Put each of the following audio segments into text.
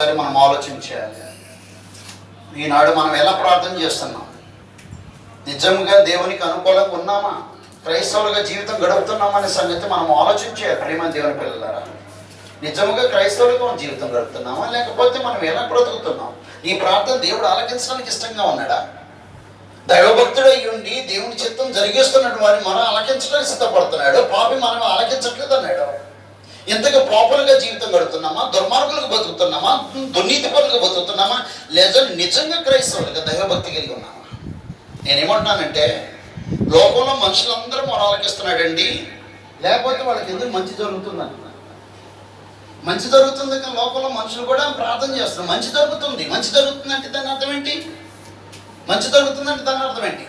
మనం ఆలోచించాలి. ఈనాడు మనం ఎలా ప్రార్థన చేస్తున్నాం? నిజంగా దేవునికి అనుకూలంగా ఉన్నామా? క్రైస్తవులుగా జీవితం గడుపుతున్నామనే సంగతి మనం ఆలోచించాలి. ప్రేమ దేవుని పిల్లలారా, నిజంగా క్రైస్తవులుగా మనం జీవితం గడుపుతున్నామా, లేకపోతే మనం ఎలా బ్రతుకుతున్నాం? ఈ ప్రార్థన దేవుడు ఆలకించడానికి ఇష్టంగా ఉన్నాడా? దైవభక్తుడు అయ్యి ఉండి దేవుని చిత్తం జరిగేస్తున్నట్టు వారిని మనం ఆలకించడానికి సిద్ధపడుతున్నాడు. పాపి మనం ఆలకించట్లేదు అన్నాడు. ఎంతగా పాపులుగా జీవితం గడుపుతున్నామా, దుర్మార్గులకు బతుకుతున్నామా, దుర్నీతి పరులుగా బతుకుతున్నామా, లేదా నిజంగా క్రైస్తవులుగా దైవభక్తి కలిగి ఉన్నామా? నేనేమంటున్నానంటే, లోకంలో మనుషులందరూ మనం ఆలకిస్తున్నాడండి, లేకపోతే వాళ్ళకి ఎందుకు మంచి జరుగుతుంది అంటున్నాను. మంచి జరుగుతుంది కానీ లోకంలో మనుషులు కూడా ప్రార్థన చేస్తున్నారు. మంచి జరుగుతుంది అంటే దాని అర్థం ఏంటి? మంచి జరుగుతుందంటే దాని అర్థం ఏంటి?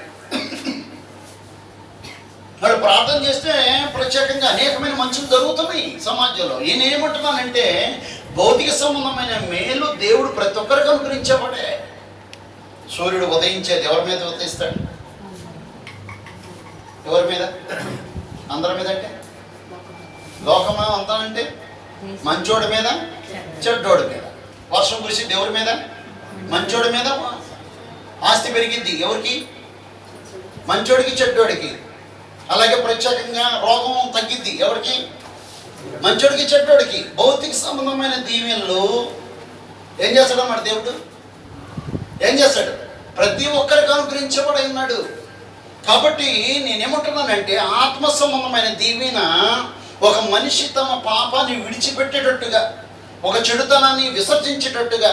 వాడు ప్రార్థన చేస్తే ప్రత్యేకంగా అనేకమైన మంచులు జరుగుతున్నాయి సమాజంలో. నేనేమంటున్నానంటే, భౌతిక సంబంధమైన మేలు దేవుడు ప్రతి ఒక్కరికి అనుగ్రహించేవాడే. సూర్యుడు ఉదయించేది ఎవరి మీద ఉదయిస్తాడు? ఎవరి మీద? అందరి మీద. అంటే లోకమా అంతా అంటే మంచోడి మీద, చెడ్డోడి మీద. వర్షం కురిసి దేవుడి మీద, మంచోడి మీద. ఆస్తి పెరిగిద్ది ఎవరికి? మంచోడికి, చెడ్డోడికి. అలాగే ప్రత్యేకంగా రోగం తగ్గిద్ది ఎవరికి? మంచోడికి, చెడ్డోడికి. భౌతిక సంబంధమైన దీవెనలు ఏం చేస్తాడు అన్నమాట దేవుడు? ఏం చేస్తాడు? ప్రతి ఒక్కరికి అనుగ్రహించబడి ఉన్నాడు. కాబట్టి నేనేమంటున్నానంటే, ఆత్మ సంబంధమైన దీవెన ఒక మనిషి తమ పాపాన్ని విడిచిపెట్టేటట్టుగా, ఒక చెడుతనాన్ని విసర్జించేటట్టుగా,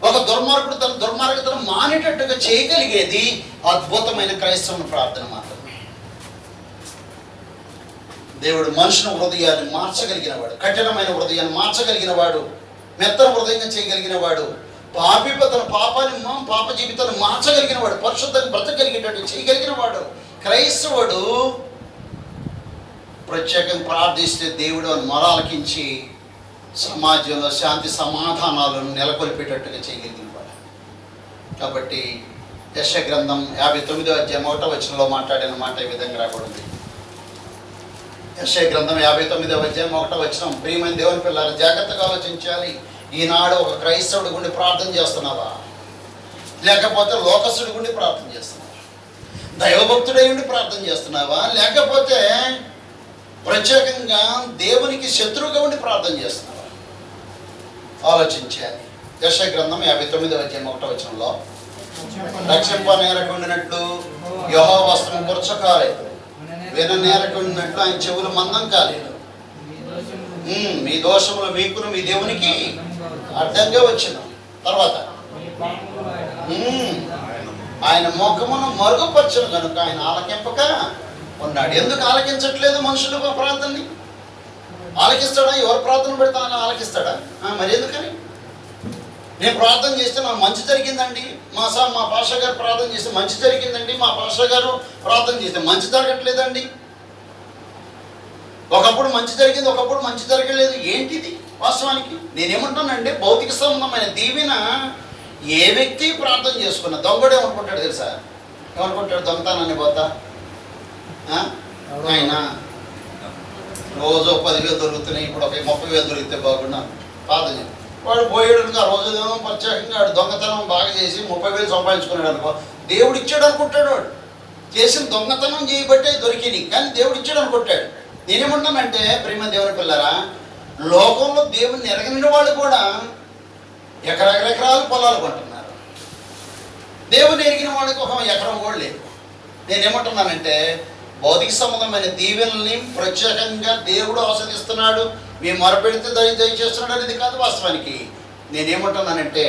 ఒక దుర్మార్గుడు తన దుర్మార్గతను మానేటట్టుగా చేయగలిగేది అద్భుతమైన క్రైస్తవ ప్రార్థన మాత్రమే. దేవుడు మనుషుని హృదయాన్ని మార్చగలిగిన వాడు, కఠినమైన హృదయాన్ని మార్చగలిగిన వాడు, మెత్తన హృదయంగా చేయగలిగిన వాడు, పాపి తన పాప జీవితాన్ని మార్చగలిగిన వాడు, పరిశుద్ధంగా బ్రతకగలిగేటట్టు చేయగలిగిన వాడు క్రైస్తవుడు. ప్రత్యేకంగా ప్రార్థిస్తే దేవుడు అని మొరాలకించి సమాజంలో శాంతి సమాధానాలను నెలకొల్పేటట్టుగా చేయగలిగిన వాడు. కాబట్టి యెషయా గ్రంథం 59వ అధ్యాయం 1వ వచనంలో మాట్లాడిన మాట ఈ విధంగా రాబడింది. యెషయా గ్రంథం 59వ అధ్యాయం 1వ వచనం. ప్రియమైన దేవుని పిల్లలు జాగ్రత్తగా ఆలోచించాలి. ఈనాడు ఒక క్రైస్తవుడి గుండి ప్రార్థన చేస్తున్నావా, లేకపోతే లోకస్తుడి గుండి ప్రార్థన చేస్తున్నావా? దైవభక్తుడై ఉండి ప్రార్థన చేస్తున్నావా, లేకపోతే ప్రత్యేకంగా దేవునికి శత్రువుగా ఉండి ప్రార్థన చేస్తున్నావా? ఆలోచించాలి. యెషయా గ్రంథం 59వ అధ్యాయం 1వ వచనంలో, రక్షింపనేరకుండినట్లు యెహోవా వస్త్రం గురచకాలేదు, విననేరకుండినట్లు ఆయన చెవులు మందం కాలేదు. మీ దోషములు మీకును మీ దేవునికి అడ్డంగా వచ్చిన తర్వాత ఆయన ముఖమును మరుగుపరచను కనుక ఆయన ఆలకింపక ఉన్నాడు. ఎందుకు ఆలకించట్లేదు మనుషులు ప్రార్థనని? ఆలకిస్తాడా? ఎవరు ప్రార్థన పెడతా ఆలకిస్తాడా? మరి ఎందుకని? నేను ప్రార్థన చేస్తే నాకు మంచి జరిగిందండి, మా పాస్టర్ గారు ప్రార్థన చేస్తే మంచి జరిగిందండి, మా పాస్టర్ గారు ప్రార్థన చేస్తే మంచి జరగట్లేదండి. ఒకప్పుడు మంచి జరిగింది, ఒకప్పుడు మంచి జరగలేదు. ఏంటిది వాస్తవానికి? నేనేమంటానంటే, భౌతిక సంబంధమైన దీవెన ఏ వ్యక్తి ప్రార్థన చేసుకున్నా, దొంగడు ఏమనుకుంటాడు తెలుసా? ఏమనుకుంటాడు? దొంగతనాన్ని పోతా ఆయన రోజు 10,000 దొరుకుతున్నాయి, ఇప్పుడు ఒక 30,000 దొరికితే బాగున్నా ప్రార్థన. వాడు పోయాడు అనుకో, ఆ రోజు ప్రత్యేకంగా వాడు దొంగతనం బాగా చేసి 30,000 సంపాదించుకున్నాడు అనుకో, దేవుడు ఇచ్చాడు అనుకుంటాడు. వాడు చేసిన దొంగతనం చేయబట్టే దొరికినాయి, కానీ దేవుడు ఇచ్చాడు అనుకుంటాడు. నేనేమంటానంటే, ప్రేమ దేవుని పిల్లరా, లోకంలో దేవుని ఎరగని వాళ్ళు కూడా ఎకరెకరాలు పొలాలు కొంటున్నారు. దేవుని ఎరిగిన వాడికి ఒక ఎకరం కూడా లేదు. నేనేమంటున్నానంటే, భౌతిక సంబంధమైన దీవెనల్ని ప్రత్యేకంగా దేవుడు ఆస్వాదిస్తున్నాడు, మేము మొరపెడితే దయచేస్తున్నాడు అనేది కాదు వాస్తవానికి. నేనేమంటున్నానంటే,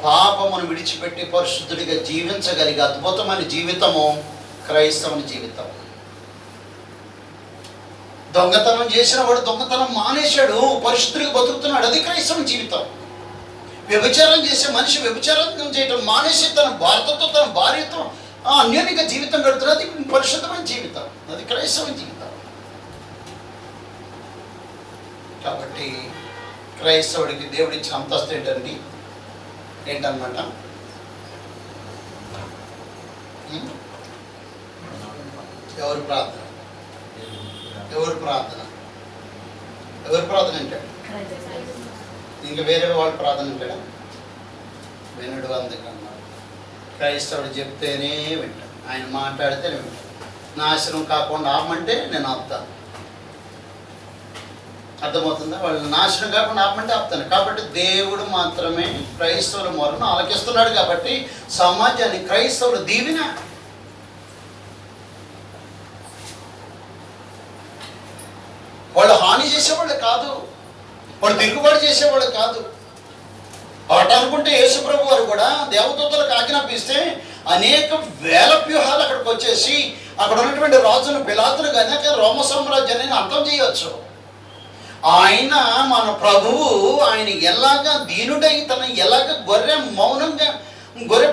పాపమును విడిచిపెట్టి పరిశుద్ధుడిగా జీవించగలిగే అద్భుతమైన జీవితము క్రైస్తవుని జీవితం. దొంగతనం చేసిన వాడు దొంగతనం మానేశాడు, పరిశుద్ధుడిగా బతుకుతున్నాడు, అది క్రైస్తవుని జీవితం. వ్యభిచారం చేసే మనిషి వ్యభిచారం చేయటం మానేసి తన భర్తతో, తన భార్యతో అన్యోన్యంగా జీవితం గడుపుతున్నది పరిశుద్ధమైన జీవితం, అది క్రైస్తవ జీవితం. కాబట్టి క్రైస్తవుడికి దేవుడి ఇచ్చిన అంతస్తు ఏంటన్నమాట? ఎవరు ప్రార్థన? ఎవరు ప్రార్థన? ఎవరు ప్రార్థన అంటాడు? ఇంకా వేరే వాళ్ళు ప్రార్థన ఉంటాడా? వినడు. అందుకన్నాడు క్రైస్తవుడు చెప్తేనే వింటాడు, ఆయన మాట్లాడితేనే వింటాడు. నాశనం కాకుండా ఆపమంటే నేను ఆపుతాను. అర్థమవుతుందా? వాళ్ళు నాశనం కాకుండా ఆపమంటే ఆపుతాను. కాబట్టి దేవుడు మాత్రమే క్రైస్తవుల మొరను ఆలకిస్తున్నాడు. కాబట్టి సమాజాన్ని క్రైస్తవులు దీవిన. వాళ్ళు హాని చేసేవాళ్ళు కాదు, వాళ్ళు తిరుగుబాటు చేసేవాళ్ళు కాదు. అట అనుకుంటే యేసుప్రభు వారు కూడా దేవదూతలకు ఆజ్ఞాపిస్తే అనేక వేల వ్యూహాలు అక్కడికి వచ్చేసి అక్కడ ఉన్నటువంటి రాజును పిలాతులు కనుక రోమ సామ్రాజ్యాన్ని అంతం చేయవచ్చు. ఆయన మన ప్రభువు ఆయన ఎలాగ దీనుడై తన ఎలాగ గొర్రె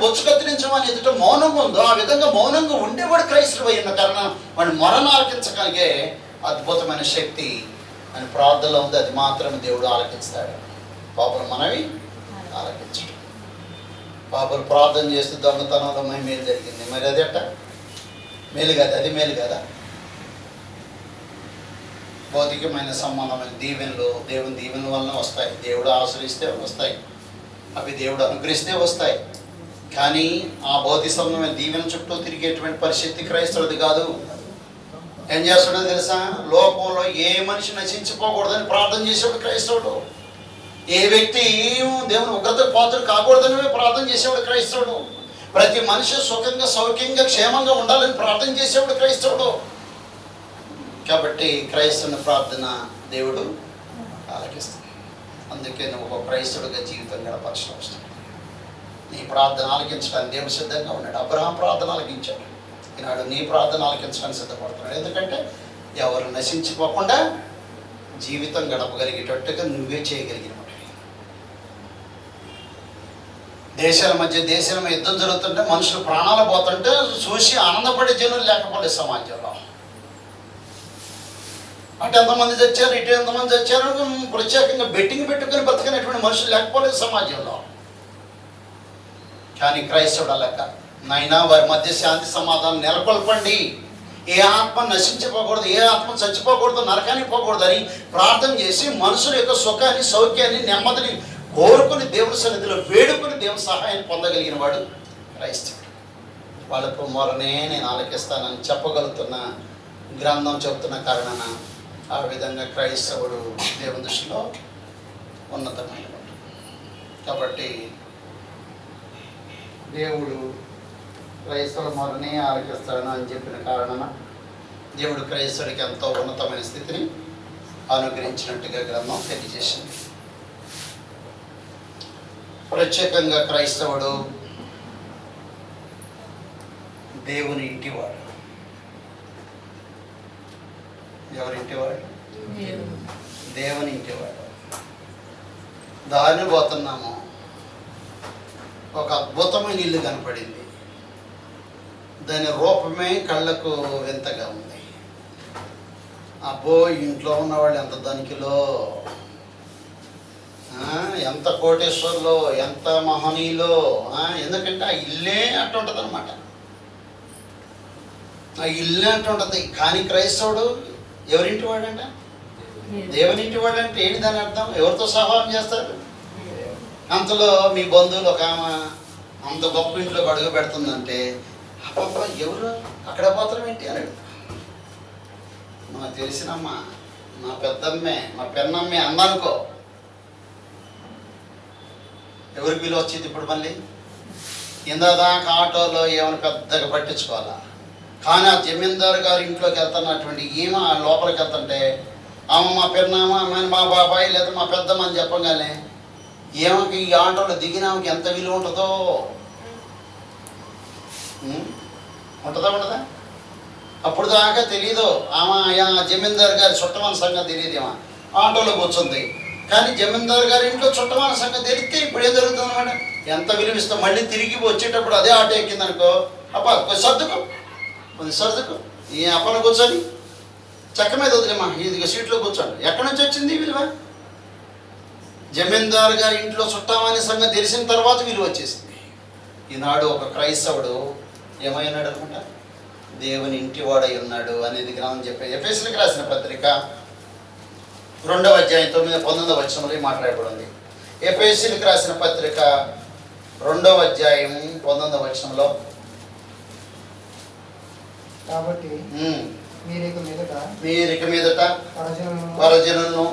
బొచ్చు కత్తిరించమని ఎదుట మౌనంగా ఉందో ఆ విధంగా మౌనంగా ఉండేవాడు క్రైస్తవుడు అయిన కారణం వాడిని మొరను ఆలకించగలిగే అద్భుతమైన శక్తి అని ప్రార్థనలో ఉంది. అది మాత్రం దేవుడు ఆలకిస్తాడు. పాపలు మనవి ఆలకించడు. పాపలు ప్రార్థన చేస్తూ దొంగతనంలో మేలు జరిగింది, మరి అది అట్ట మేలు కాదు, అది మేలు కదా. భౌతికమైన సంబంధమైన దీవెనలు దేవుని దీవెనల వలన వస్తాయి, దేవుడు ఆశ్రయిస్తే వస్తాయి, అవి దేవుడు అనుగ్రహిస్తే వస్తాయి. కానీ ఆ భౌతిక సంబంధమైన దీవెన చుట్టూ తిరిగేటువంటి పరిస్థితి క్రైస్తవుడిది కాదు. ఏం చేస్తాడో తెలుసా? లోకంలో ఏ మనిషి నశించిపోకూడదని ప్రార్థన చేసేవాడు క్రైస్తవుడు. ఏ వ్యక్తి దేవుని ఉగ్రత పాత్రలు కాకూడదని ప్రార్థన చేసేవాడు క్రైస్తవుడు. ప్రతి మనిషి సుఖంగా సౌఖ్యంగా క్షేమంగా ఉండాలని ప్రార్థన చేసేవాడు క్రైస్తవుడు. కాబట్టి క్రైస్తవుని ప్రార్థన దేవుడు ఆలకిస్తాడు. అందుకే నువ్వు ఒక క్రైస్తవుడిగా జీవితం గడపాల్సిన అవసరం. నీ ప్రార్థన ఆలకించడానికి దేవుడు సిద్ధంగా ఉన్నాడు. అబ్రహాం ప్రార్థన ఆలకించాడు. ఈనాడు నీ ప్రార్థన ఆలకించడానికి సిద్ధపడుతున్నాడు. ఎందుకంటే ఎవరు నశించిపోకుండా జీవితం గడపగలిగేటట్టుగా నువ్వే చేయగలిగిన. దేశాల మధ్య యుద్ధం జరుగుతుంటే మనుషులు ప్రాణాలు పోతుంటే చూసి ఆనందపడే జనులు లేకపోలేదు సమాజంలో. అటు ఎంతమంది చచ్చారు, ఇటు ఎంతమంది చచ్చారు, ప్రత్యేకంగా బెట్టింగ్ పెట్టుకుని బ్రతకనేటువంటి మనుషులు లేకపోలేదు సమాజంలో. కానీ క్రైస్తవుడు లెక్క నాయనా వారి మధ్య శాంతి సమాధానం నెలకొల్పండి. ఏ ఆత్మ నశించిపోకూడదు, ఏ ఆత్మ చచ్చిపోకూడదు, నరకానికి పోకూడదు అని ప్రార్థన చేసి మనుషుల యొక్క సుఖాన్ని సౌఖ్యాన్ని నెమ్మదిని కోరుకుని దేవుని సన్నిధిలో వేడుకుని దేవుని సహాయాన్ని పొందగలిగిన వాడు క్రైస్తవుడు. వాళ్ళకు మొరనే నేను ఆలకిస్తానని చెప్పగలుగుతున్న గ్రంథం చెబుతున్న కారణాన ఆ విధంగా క్రైస్తవుడు దేవుని దృష్టిలో ఉన్నతమైనవాడు. కాబట్టి దేవుడు క్రైస్తవుల మొరనే ఆలకిస్తాను అని చెప్పిన కారణాన దేవుడు క్రైస్తవుడికి ఎంతో ఉన్నతమైన స్థితిని అనుగ్రహించినట్టుగా గ్రంథం తెలియజేసింది. ప్రత్యేకంగా క్రైస్తవుడు దేవుని ఇంటివాడు. ఎవరింటివాడు? దేవుని ఇంటివాడు. దారిని పోతున్నాము, ఒక అద్భుతమైన ఇల్లు కనపడింది. దాని రూపమే కళ్ళకు వింతగా ఉంది. అబ్బో ఇంట్లో ఉన్నవాళ్ళు ఎంత ధనికులో, ఎంత కోటేశ్వర్లో, ఎంత మహనీయులో. ఎందుకంటే ఆ ఇల్లే అట్టు ఉంటుంది అనమాట, ఆ ఇల్లే అట్టు ఉంటుంది. కానీ క్రైస్తవుడు ఎవరింటి వాడంట? దేవుని ఇంటి వాడు. అంటే ఏంటి దాని అర్థం? ఎవరితో సహాయం చేస్తారు? అంతలో మీ బంధువులు ఒక ఆమె అంత గొప్ప ఇంట్లోకి అడుగు పెడుతుందంటే అబ్బా ఎవరు అక్కడ పాత్రం ఏంటి అన్నాడు. నాకు తెలిసినమ్మా, మా పెద్దమ్మే, మా పెన్నమ్మే అందనుకో. ఎవరికి విలువ వచ్చింది ఇప్పుడు? మళ్ళీ ఇందాక ఆటోలో ఏమైనా పెద్దగా పట్టించుకోవాలా. కానీ ఆ జమీందారు గారి ఇంట్లోకి వెళ్తున్నటువంటి ఈమె లోపలికి వెళ్తుంటే ఆమె మా పెన్నమ్మ, మా బాబాయ్ లేదా మా పెద్దమ్మ అని చెప్పగానే ఏమకి ఈ ఆటోలో దిగినామకి ఎంత విలువ ఉంటుందో. ఉండదా? అప్పుడు దాకా తెలీదు. ఆమె జమీందారు గారి చుట్టమని సంగతి తెలియదేమో. ఆటోలో కూర్చుంది. కానీ జమీందారు గారి ఇంట్లో చుట్టమని సంగతి తెలిస్తే ఇప్పుడు ఏం జరుగుతుంది అన్నమాట? ఎంత విలువిస్తాం. మళ్ళీ తిరిగి వచ్చేటప్పుడు అదే ఆటో ఎక్కిందనుకో, అబ్బా కొంచెం సర్దుకు ఈ అప్పన కూర్చొని చెక్క మీద వదిలేమా, ఇది సీట్లో కూర్చోండి. ఎక్కడి నుంచి వచ్చింది విలువ? జమీందారు గారి ఇంట్లో చుట్టామనే సంగతి తెలిసిన తర్వాత విలువ వచ్చేసింది. ఈనాడు ఒక క్రైస్తవుడు ఏమైనాడు అనమాట? దేవుని ఇంటివాడై ఉన్నాడు అనేది గ్రంథం చెప్పే ఎఫెసీయులకు రాసిన పత్రిక 2వ అధ్యాయం 9-19 వచనంలో మాట్లాడబడింది. ఎఫెసీయులకు రాసిన పత్రిక 2వ అధ్యాయం 19వ వచనంలో, కాబట్టి మీరిక మీదట పరజనులను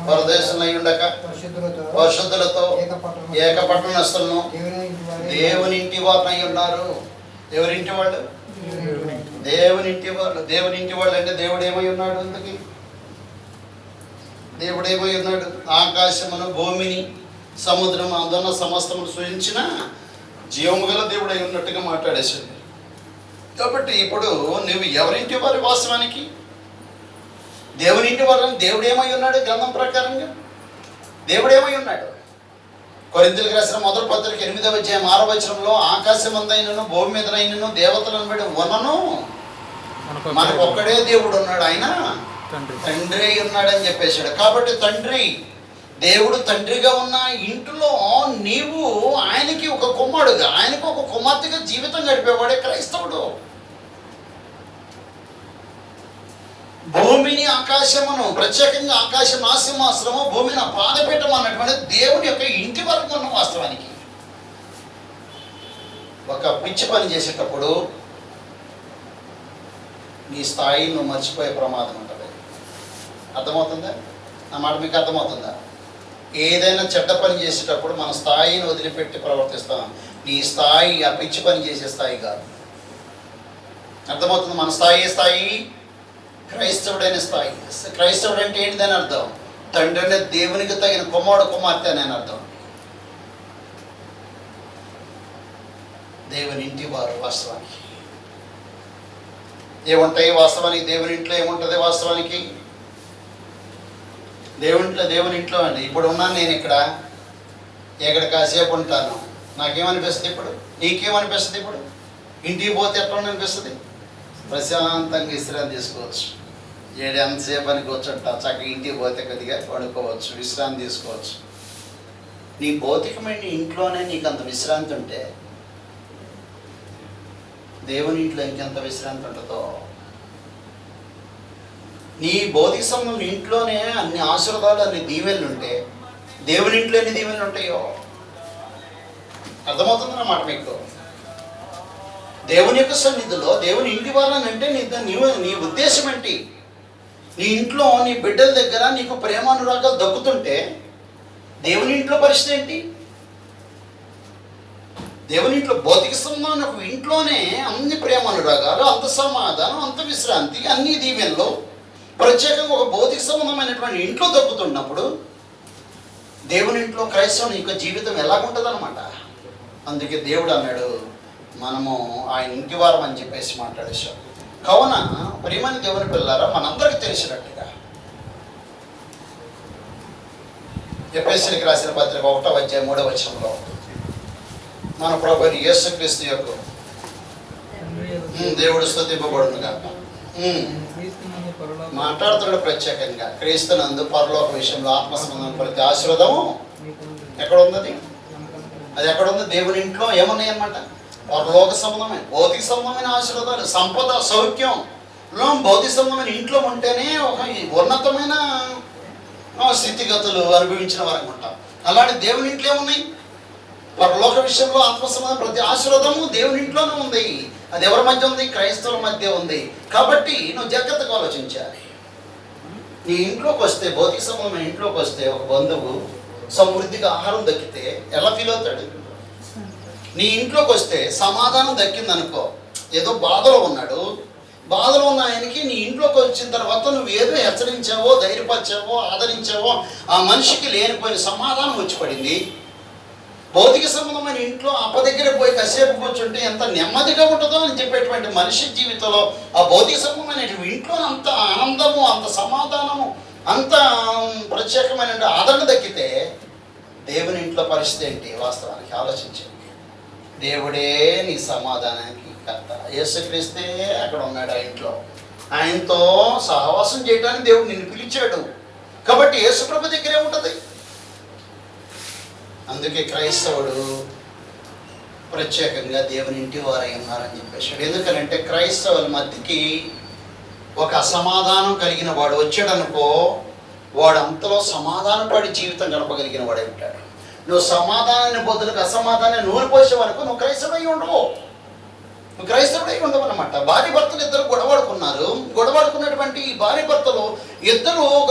పరదేశంలో ఉండక పరిశుద్ధులతో ఏక పట్టణస్థులను దేవుని ఇంటి వారు అయి ఉన్నారు. ఎవరింటి వాళ్ళు? దేవుని ఇంటి వాళ్ళు. దేవుని ఇంటి వాళ్ళు అంటే దేవుడు ఏమై ఉన్నాడు? అందుకే దేవుడు ఏమై ఉన్నాడు? ఆకాశమును, భూమిని, సముద్రం, అందున్న సమస్తమును సృజించిన జీవము గల దేవుడు అయి ఉన్నట్టుగా మాట్లాడేసింది. కాబట్టి ఇప్పుడు నువ్వు ఎవరింటి వారి వాస్తవానికి? దేవుని ఇంటి వారని దేవుడు ఏమై ఉన్నాడు? గ్రంథం ప్రకారంగా దేవుడు ఏమై ఉన్నాడు? కొరింథీయులకు రాసిన మొదటి పత్రిక 8వ అధ్యాయం 6వ వచనంలో, ఆకాశమందైనను భూమి మీదనైనను దేవతలను బట్టి ఉన్నను మనకు ఒక్కడే దేవుడు ఉన్నాడు, ఆయన తండ్రి అయి ఉన్నాడని చెప్పేశాడు. కాబట్టి తండ్రి, దేవుడు తండ్రిగా ఉన్న ఇంటిలో నీవు ఆయనకి ఒక కుమారుడుగా, ఆయనకు ఒక కుమార్తెగా జీవితం గడిపేవాడే క్రైస్తవుడు. భూమిని ఆకాశమును, ప్రత్యేకంగా ఆకాశం నా సింహాసనము, భూమిని నా పాదపీఠం అన్నటువంటి దేవుని యొక్క ఇంటి వరకు ఉన్న వాస్తవానికి ఒక పిచ్చి పని చేసేటప్పుడు నీ స్థాయి నువ్వు మర్చిపోయే ప్రమాదం ఉంటుంది. అర్థమవుతుందా? నా మాట మీకు అర్థమవుతుందా? ఏదైనా చెడ్డ పని చేసేటప్పుడు మన స్థాయిని వదిలిపెట్టి ప్రవర్తిస్తాం. నీ స్థాయి ఆ పిచ్చి పని చేసే స్థాయి కాదు. అర్థమవుతుంది? మన స్థాయి క్రైస్తవుడైన స్థాయి. క్రైస్తవుడు అంటే ఏంటిదని అర్థం? తండ్రి అంటే దేవునికి తగిన కుమారుడు, కుమార్తె అని అర్థం. దేవుని ఇంటి వారు వాస్తవానికి ఏముంటాయి? వాస్తవానికి దేవుని ఇంట్లో ఏముంటుంది? వాస్తవానికి దేవుని ఇంట్లో అండి. ఇప్పుడు ఉన్నాను నేను ఇక్కడ కాసేపు ఉంటాను. నాకేమనిపిస్తుంది ఇప్పుడు? నీకేమనిపిస్తుంది ఇప్పుడు? ఇంటికి పోతే ఎట్లా అనిపిస్తుంది? ప్రశాంతంగా విశ్రాంతి తీసుకోవచ్చు. ఎంతసేపు అని కూర్చుంటా, చక్కగా ఇంటికి పోతే కొద్దిగా పడుకోవచ్చు, విశ్రాంతి తీసుకోవచ్చు. నీ భౌతికమైన ఇంట్లోనే నీకు అంత విశ్రాంతి ఉంటే దేవుని ఇంట్లో ఇంకెంత విశ్రాంతి ఉంటుందో. నీ భౌతిక సంబంధం ఇంట్లోనే అన్ని ఆశీర్వాదాలు, అన్ని దీవెనలు ఉంటే దేవుని ఇంట్లో ఎన్ని దీవెనలు ఉంటాయో అర్థమవుతుందన్నమాట మీకు. దేవుని యొక్క సన్నిధిలో దేవుని ఇంటి వాళ్ళని అంటే నీ ఉద్దేశం ఏంటి? నీ ఇంట్లో నీ బిడ్డల దగ్గర నీకు ప్రేమానురాగాలు దక్కుతుంటే దేవుని ఇంట్లో పరిస్థితి ఏంటి? దేవుని ఇంట్లో భౌతిక సంబంధం ఇంట్లోనే అన్ని ప్రేమానురాగాలు, అంత సమాధానం, అంత విశ్రాంతి, అన్ని దీవెనలు ప్రత్యేకంగా ఒక భౌతిక సంబంధమైనటువంటి ఇంట్లో దక్కుతున్నప్పుడు దేవుని ఇంట్లో క్రైస్తవుని యొక్క జీవితం ఎలాగుంటుంది అనమాట. అందుకే దేవుడు అన్నాడు, మనము ఆయన ఇంటి వారం అని చెప్పేసి మాట్లాడేశాం. కావున ప్రియమైన దేవుని పిల్లారా, మనందరికీ తెలిసినట్టుగా ఎఫెసీయులకు రాసిన పత్రిక 1వ అధ్యాయం 3వ వచనంలో మన ప్రభువైన యేసుక్రీస్తు యొక్క దేవుడు స్తుతింపబడును గాక మాట్లాడుతున్నాడు. ప్రత్యేకంగా క్రీస్తునందు పరలోక విషయంలో ఆత్మ సంబంధం ప్రతి ఆశీర్వాదము ఎక్కడ ఉన్నది? అది ఎక్కడ ఉంది? దేవుని ఇంట్లో ఏమున్నాయి అన్నమాట? పరలోక సంబంధమైన, భౌతిక సంబంధమైన ఆశీర్వాదాలు, సంపద, సౌఖ్యంలో భౌతిక సంబంధమైన ఇంట్లో ఉంటేనే ఒక ఉన్నతమైన స్థితిగతులు అనుభవించిన వారు ఉంటాం. అలాంటి దేవుని ఇంట్లో ఏమున్నాయి? పరలోక విషయంలో ఆత్మ సంబంధం ప్రతి ఆశీర్వాదము దేవుని ఇంట్లోనే ఉంది. అది ఎవరి మధ్య ఉంది? క్రైస్తవుల మధ్య ఉంది. కాబట్టి నువ్వు జాగ్రత్తగా ఆలోచించాలి. నీ ఇంట్లోకి వస్తే, భౌతిక సంబంధమైన ఇంట్లోకి వస్తే, ఒక బంధువు సమృద్ధిగా ఆహారం దక్కితే ఎలా ఫీల్ అవుతాడు? నీ ఇంట్లోకి వస్తే సమాధానం దక్కిందనుకో, ఏదో బాధలో ఉన్నాడు, బాధలో ఉన్న ఆయనకి నీ ఇంట్లోకి వచ్చిన తర్వాత నువ్వు ఏదో హెచ్చరించావో, ధైర్యపరిచావో, ఆదరించావో, ఆ మనిషికి లేనిపోయిన సమాధానం వచ్చి పడింది. భౌతిక సంబంధమైన ఇంట్లో అప్ప దగ్గర పోయి కాసేపు కూర్చుంటే ఎంత నెమ్మదిగా ఉంటుందో అని చెప్పేటువంటి మనిషి జీవితంలో ఆ భౌతిక సంబంధమైన ఇంట్లో అంత ఆనందము, అంత సమాధానము, అంత ప్రత్యేకమైన ఆదరణ దక్కితే దేవుని ఇంట్లో పరిస్థితి ఏంటి? వాస్తవానికి ఆలోచించండి. దేవుడే నీ సమాధానానికి కర్త. యేసుక్రీస్తే అక్కడ ఉన్నాడు ఆ ఇంట్లో. ఆయనతో సహవాసం చేయడానికి దేవుడు నిన్ను పిలిచాడు. కాబట్టి యేసుప్రభు దగ్గర ఏముంటుంది? అందుకే క్రైస్తవుడు ప్రత్యేకంగా దేవుని ఇంటి వారై ఉన్నారని చెప్పేశాడు. ఎందుకనంటే క్రైస్తవుల మధ్యకి ఒక అసమాధానం కలిగిన వాడు వచ్చాడనుకో, వాడు అంతలో సమాధానపడి జీవితం గడపగలిగిన వాడే ఉంటాడు. నువ్వు సమాధానాన్ని బదులుకు అసమాధానాన్ని నూనె పోసే వరకు నువ్వు క్రైస్తవుడై ఉండవు. నువ్వు క్రైస్తవుడై ఉండవు అనమాట. భార్య భర్తలు ఇద్దరు గొడవడుకున్నారు. గొడవడుకున్నటువంటి ఈ భార్య భర్తలు ఇద్దరు